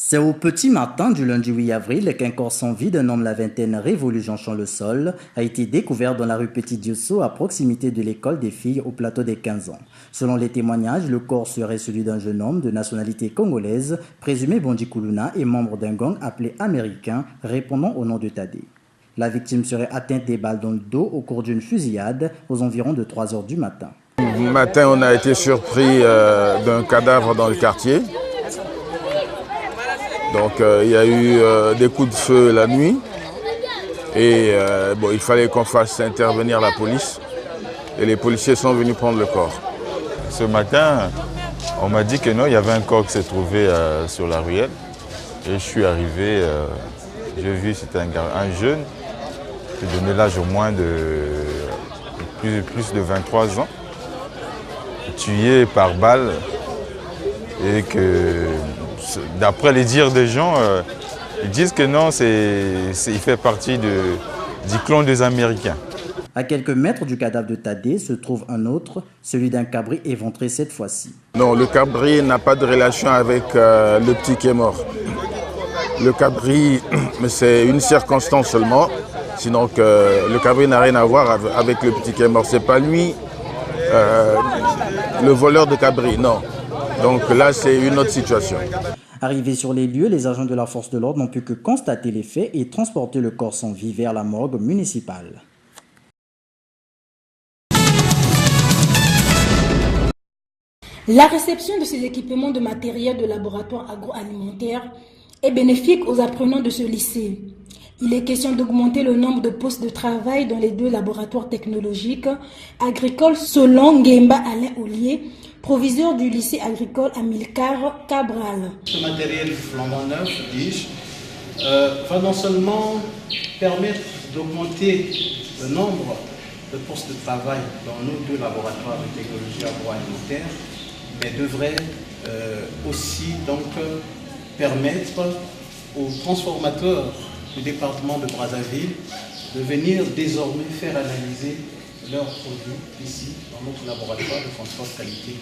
C'est au petit matin du lundi 8 avril qu'un corps sans vie d'un homme la vingtaine révolu jonchant le sol a été découvert dans la rue Petit Diosso à proximité de l'école des filles au plateau des 15 ans. Selon les témoignages, le corps serait celui d'un jeune homme de nationalité congolaise, présumé Bondi Kuluna et membre d'un gang appelé Américain, répondant au nom de Tadé. La victime serait atteinte des balles dans le dos au cours d'une fusillade aux environs de 3 heures du matin. Le matin, on a été surpris d'un cadavre dans le quartier. Donc il y a eu des coups de feu la nuit et il fallait qu'on fasse intervenir la police et les policiers sont venus prendre le corps. Ce matin, on m'a dit que non, il y avait un corps qui s'est trouvé sur la ruelle et je suis arrivé, j'ai vu c'était un jeune qui donnait l'âge au moins de plus de 23 ans, tué par balle et que d'après les dires des gens, ils disent que non, il fait partie du clan des Américains. À quelques mètres du cadavre de Tadé se trouve un autre, celui d'un cabri éventré cette fois-ci. Non, le cabri n'a pas de relation avec le petit qui est mort. Le cabri, c'est une circonstance seulement, sinon que le cabri n'a rien à voir avec le petit qui est mort. C'est pas lui, le voleur de cabri, non. Donc là, c'est une autre situation. Arrivés sur les lieux, les agents de la force de l'ordre n'ont pu que constater les faits et transporter le corps sans vie vers la morgue municipale. La réception de ces équipements de matériel de laboratoire agroalimentaire est bénéfique aux apprenants de ce lycée. Il est question d'augmenter le nombre de postes de travail dans les deux laboratoires technologiques agricoles selon Ngemba Alain Ollier, proviseur du lycée agricole Amilcar Cabral. Ce matériel flambant neuf, dis-je, va non seulement permettre d'augmenter le nombre de postes de travail dans nos deux laboratoires de technologie agroalimentaire, mais devrait aussi donc permettre aux transformateurs du département de Brazzaville de venir désormais faire analyser leurs produits ici dans notre laboratoire de contrôle qualité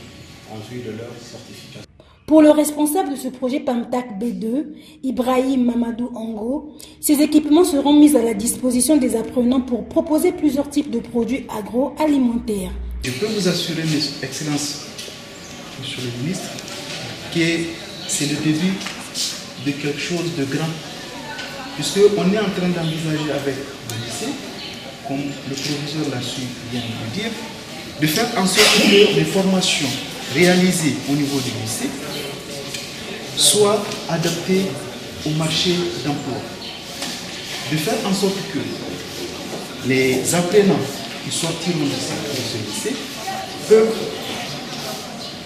en vue de leur certification. Pour le responsable de ce projet PAMTAC B2, Ibrahim Mamadou Ango, ces équipements seront mis à la disposition des apprenants pour proposer plusieurs types de produits agroalimentaires. Je peux vous assurer, Excellence, Monsieur le ministre, que c'est le début de quelque chose de grand. Puisqu'on est en train d'envisager avec le lycée, comme le proviseur l'a su bien le dire, de faire en sorte que les formations réalisées au niveau du lycée soient adaptées au marché d'emploi. De faire en sorte que les apprenants qui sortiront de ce lycée peuvent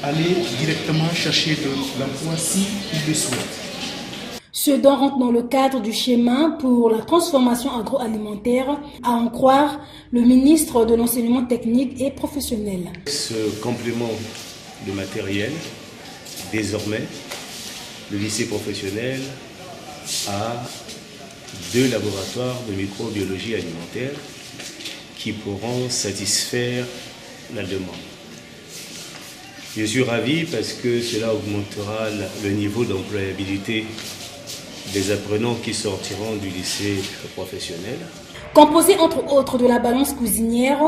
aller directement chercher de l'emploi s'ils le souhaitent. Ce dont rentre dans le cadre du schéma pour la transformation agroalimentaire, à en croire le ministre de l'Enseignement technique et professionnel. Ce complément de matériel, désormais, le lycée professionnel a 2 laboratoires de microbiologie alimentaire qui pourront satisfaire la demande. Je suis ravi parce que cela augmentera le niveau d'employabilité des apprenants qui sortiront du lycée professionnel. Composé entre autres de la balance cuisinière,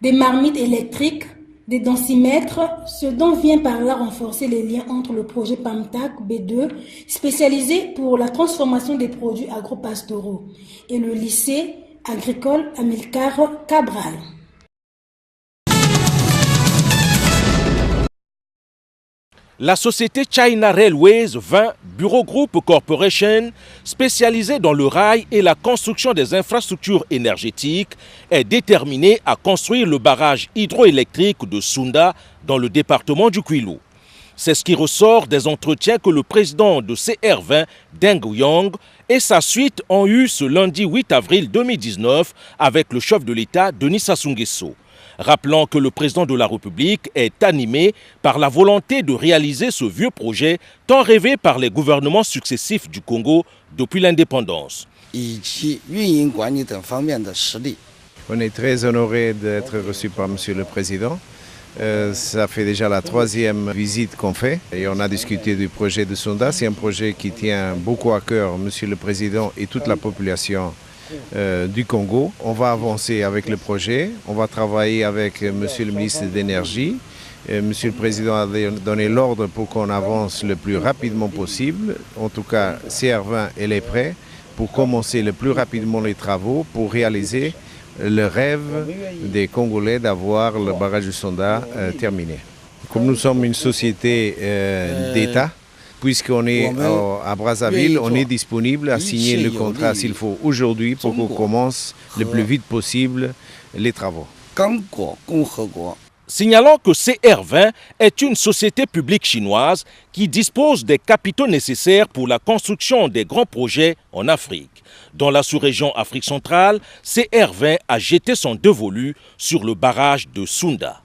des marmites électriques, des densimètres, ce dont vient par là renforcer les liens entre le projet PAMTAC B2, spécialisé pour la transformation des produits agropastoraux, et le lycée agricole Amilcar Cabral. La société China Railways 20 Bureau Group Corporation, spécialisée dans le rail et la construction des infrastructures énergétiques, est déterminée à construire le barrage hydroélectrique de Sunda dans le département du Kwilu. C'est ce qui ressort des entretiens que le président de CR20, Deng Yang, et sa suite ont eu ce lundi 8 avril 2019 avec le chef de l'État, Denis Sassou Nguesso. Rappelant que le président de la République est animé par la volonté de réaliser ce vieux projet tant rêvé par les gouvernements successifs du Congo depuis l'indépendance. On est très honoré d'être reçu par M. le Président Ça fait déjà la 3e visite qu'on fait et on a discuté du projet de Sunda. C'est un projet qui tient beaucoup à cœur Monsieur le Président et toute la population du Congo. On va avancer avec le projet, on va travailler avec Monsieur le ministre de l'Énergie. Monsieur le Président a donné l'ordre pour qu'on avance le plus rapidement possible. En tout cas, CR20 elle est prête pour commencer le plus rapidement les travaux pour réaliser le rêve des Congolais d'avoir le barrage de Sonda terminé. Comme nous sommes une société d'État, puisqu'on est à Brazzaville, on est disponible à signer le contrat s'il faut aujourd'hui pour qu'on commence le plus vite possible les travaux. Signalons que CR20 est une société publique chinoise qui dispose des capitaux nécessaires pour la construction des grands projets en Afrique. Dans la sous-région Afrique centrale, CR20 a jeté son dévolu sur le barrage de Sunda.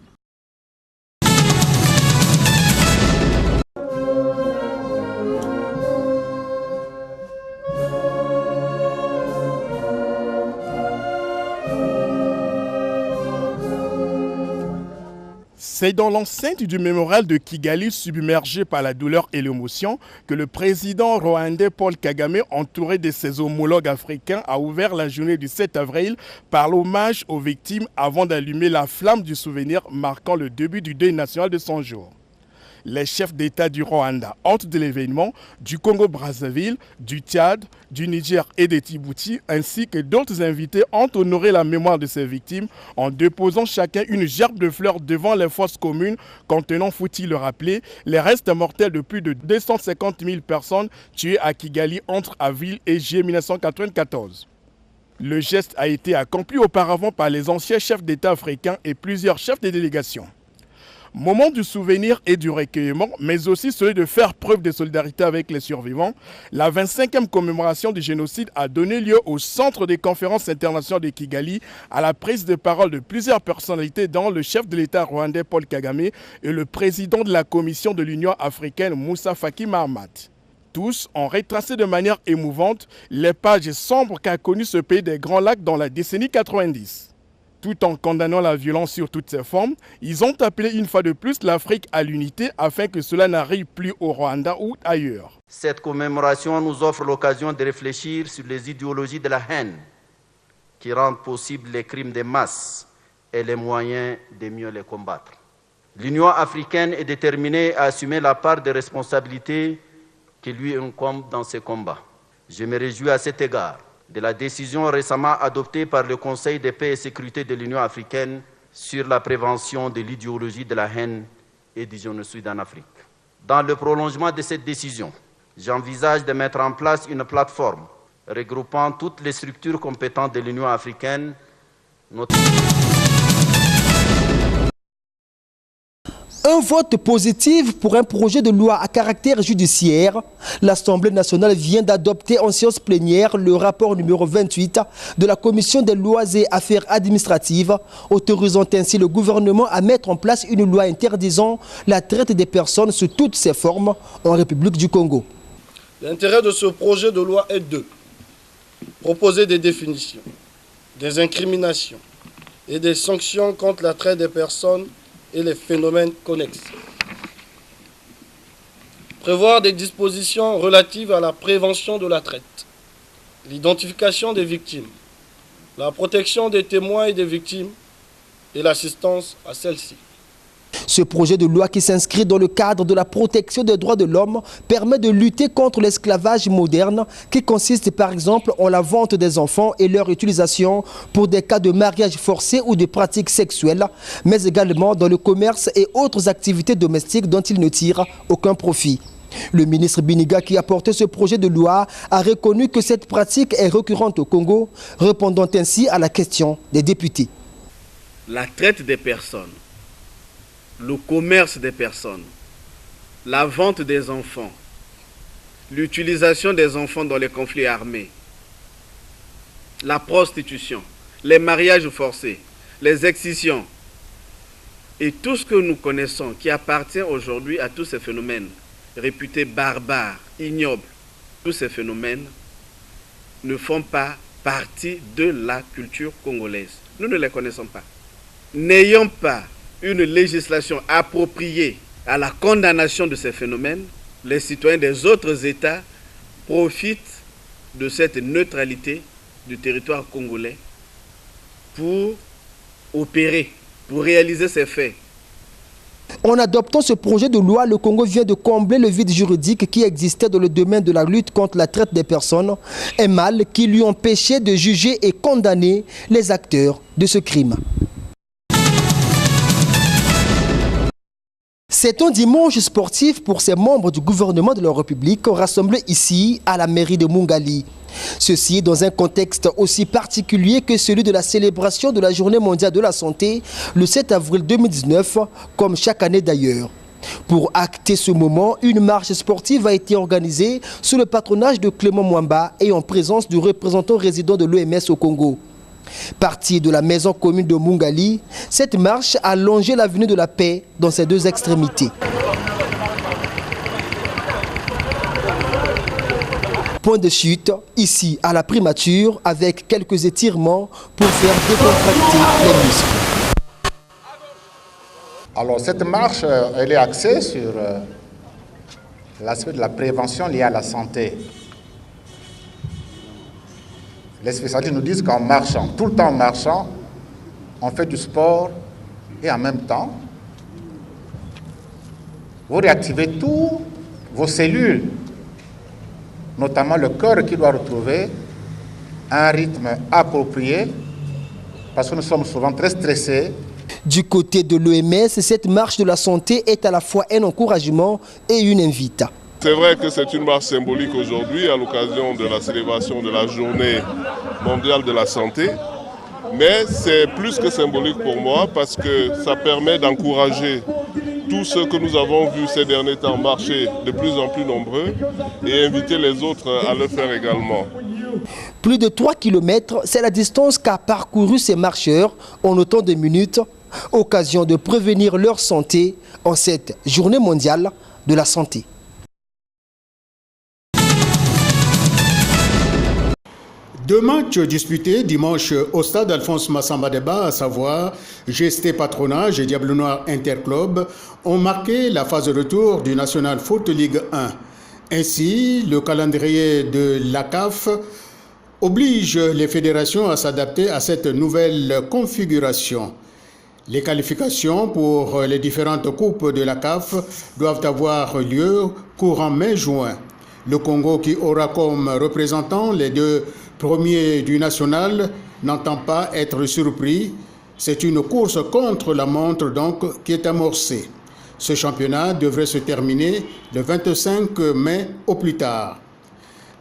C'est dans l'enceinte du mémorial de Kigali, submergé par la douleur et l'émotion, que le président rwandais Paul Kagame, entouré de ses homologues africains, a ouvert la journée du 7 avril par l'hommage aux victimes avant d'allumer la flamme du souvenir marquant le début du deuil national de son jour. Les chefs d'État du Rwanda, hôtes de l'événement, du Congo-Brazzaville, du Tchad, du Niger et de Djibouti, ainsi que d'autres invités ont honoré la mémoire de ces victimes en déposant chacun une gerbe de fleurs devant les fosses communes contenant, faut-il le rappeler, les restes mortels de plus de 250 000 personnes tuées à Kigali entre avril et juillet 1994. Le geste a été accompli auparavant par les anciens chefs d'État africains et plusieurs chefs de délégation. Moment du souvenir et du recueillement, mais aussi celui de faire preuve de solidarité avec les survivants, la 25e commémoration du génocide a donné lieu au Centre des conférences internationales de Kigali à la prise de parole de plusieurs personnalités dont le chef de l'État rwandais Paul Kagame et le président de la Commission de l'Union africaine Moussa Faki Mahamat. Tous ont retracé de manière émouvante les pages sombres qu'a connu ce pays des Grands Lacs dans la décennie 90. Tout en condamnant la violence sur toutes ses formes, ils ont appelé une fois de plus l'Afrique à l'unité afin que cela n'arrive plus au Rwanda ou ailleurs. Cette commémoration nous offre l'occasion de réfléchir sur les idéologies de la haine qui rendent possibles les crimes de masse et les moyens de mieux les combattre. L'Union africaine est déterminée à assumer la part de responsabilité qui lui incombe dans ces combats. Je me réjouis à cet égard de la décision récemment adoptée par le Conseil de paix et sécurité de l'Union africaine sur la prévention de l'idéologie de la haine et du génocide en Afrique. Dans le prolongement de cette décision, j'envisage de mettre en place une plateforme regroupant toutes les structures compétentes de l'Union africaine, notamment... Un vote positif pour un projet de loi à caractère judiciaire. L'Assemblée nationale vient d'adopter en séance plénière le rapport numéro 28 de la Commission des lois et affaires administratives, autorisant ainsi le gouvernement à mettre en place une loi interdisant la traite des personnes sous toutes ses formes en République du Congo. L'intérêt de ce projet de loi est de proposer des définitions, des incriminations et des sanctions contre la traite des personnes et les phénomènes connexes. Prévoir des dispositions relatives à la prévention de la traite, l'identification des victimes, la protection des témoins et des victimes et l'assistance à celles-ci. Ce projet de loi qui s'inscrit dans le cadre de la protection des droits de l'homme permet de lutter contre l'esclavage moderne qui consiste par exemple en la vente des enfants et leur utilisation pour des cas de mariage forcé ou de pratiques sexuelles, mais également dans le commerce et autres activités domestiques dont ils ne tirent aucun profit. Le ministre Biniga qui a porté ce projet de loi a reconnu que cette pratique est récurrente au Congo, répondant ainsi à la question des députés. La traite des personnes, le commerce des personnes, la vente des enfants, l'utilisation des enfants dans les conflits armés, la prostitution, les mariages forcés, les excisions et tout ce que nous connaissons qui appartient aujourd'hui à tous ces phénomènes réputés barbares, ignobles. Tous ces phénomènes ne font pas partie de la culture congolaise. Nous ne les connaissons pas. N'ayons pas une législation appropriée à la condamnation de ces phénomènes, les citoyens des autres États profitent de cette neutralité du territoire congolais pour opérer, pour réaliser ces faits. En adoptant ce projet de loi, le Congo vient de combler le vide juridique qui existait dans le domaine de la lutte contre la traite des personnes, un mal qui lui empêchait de juger et condamner les acteurs de ce crime. C'est un dimanche sportif pour ces membres du gouvernement de la République rassemblés ici à la mairie de Mungali. Ceci dans un contexte aussi particulier que celui de la célébration de la Journée mondiale de la santé le 7 avril 2019, comme chaque année d'ailleurs. Pour acter ce moment, une marche sportive a été organisée sous le patronage de Clément Mwamba et en présence du représentant résident de l'OMS au Congo. Partie de la maison commune de Mungali, cette marche a longé l'avenue de la Paix dans ses deux extrémités. Point de chute, ici à la primature, avec quelques étirements pour faire décontracter les muscles. Alors cette marche, elle est axée sur l'aspect de la prévention liée à la santé. Les spécialistes nous disent qu'en marchant, tout le temps en marchant, on fait du sport et en même temps, vous réactivez tous vos cellules, notamment le cœur qui doit retrouver un rythme approprié parce que nous sommes souvent très stressés. Du côté de l'OMS, cette marche de la santé est à la fois un encouragement et une invite. C'est vrai que c'est une marche symbolique aujourd'hui à l'occasion de la célébration de la Journée mondiale de la santé. Mais c'est plus que symbolique pour moi parce que ça permet d'encourager tous ceux que nous avons vus ces derniers temps marcher de plus en plus nombreux et inviter les autres à le faire également. Plus de 3 km, c'est la distance qu'a parcouru ces marcheurs en autant de minutes, occasion de prévenir leur santé en cette Journée mondiale de la santé. Deux matchs disputés dimanche au stade Alphonse Massamba Deba, à savoir GST Patronage et Diable Noir Interclub, ont marqué la phase de retour du National Foot Ligue 1. Ainsi, le calendrier de la CAF oblige les fédérations à s'adapter à cette nouvelle configuration. Les qualifications pour les différentes coupes de la CAF doivent avoir lieu courant mai-juin. Le Congo, qui aura comme représentant les deux premiers du national, n'entend pas être surpris. C'est une course contre la montre donc qui est amorcée. Ce championnat devrait se terminer le 25 mai au plus tard.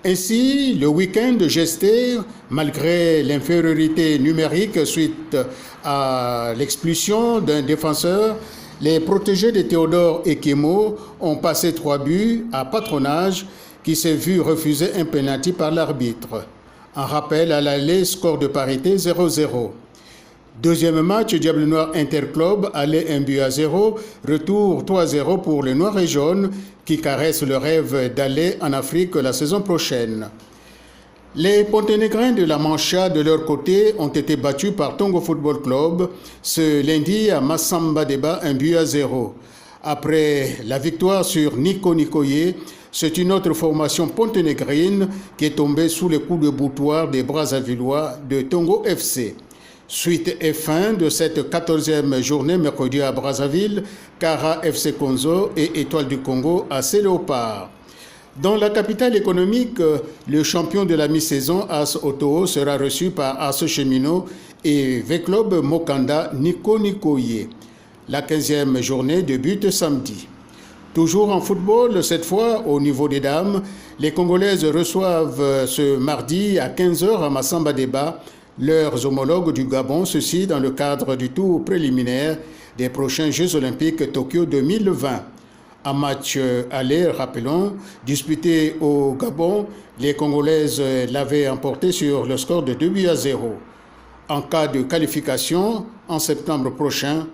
Ainsi, le week-end de gesté, malgré l'infériorité numérique suite à l'expulsion d'un défenseur, les protégés de Théodore Ekemo ont passé 3 buts à Patronage qui s'est vu refuser un pénalty par l'arbitre. En rappel à l'aller, score de parité 0-0. Deuxième match, Diable Noir Interclub, aller 1-0, retour 3-0 pour les Noirs et Jaunes qui caressent le rêve d'aller en Afrique la saison prochaine. Les Ponténégrins de la Mancha, de leur côté, ont été battus par Tongo Football Club ce lundi à Massamba Deba 1-0. Après la victoire sur Nico Nikoye, c'est une autre formation ponténégrine qui est tombée sous les coups de boutoir des Brazzavillois de Tongo FC. Suite et fin de cette 14e journée mercredi à Brazzaville, Kara FC Konzo et Étoile du Congo à Céléopard. Dans la capitale économique, le champion de la mi-saison, As Otoo, sera reçu par As Cheminot et V-Club Mokanda Nico Nikoye. La 15e journée débute samedi. Toujours en football, cette fois au niveau des dames, les Congolaises reçoivent ce mardi à 15h à Massamba Deba leurs homologues du Gabon, ceci dans le cadre du tour préliminaire des prochains Jeux Olympiques Tokyo 2020. Un match aller, rappelons, disputé au Gabon, les Congolaises l'avaient emporté sur le score de 2-0. En cas de qualification, en septembre prochain,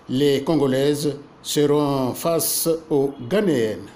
les Congolaises seront face aux Ghanéennes.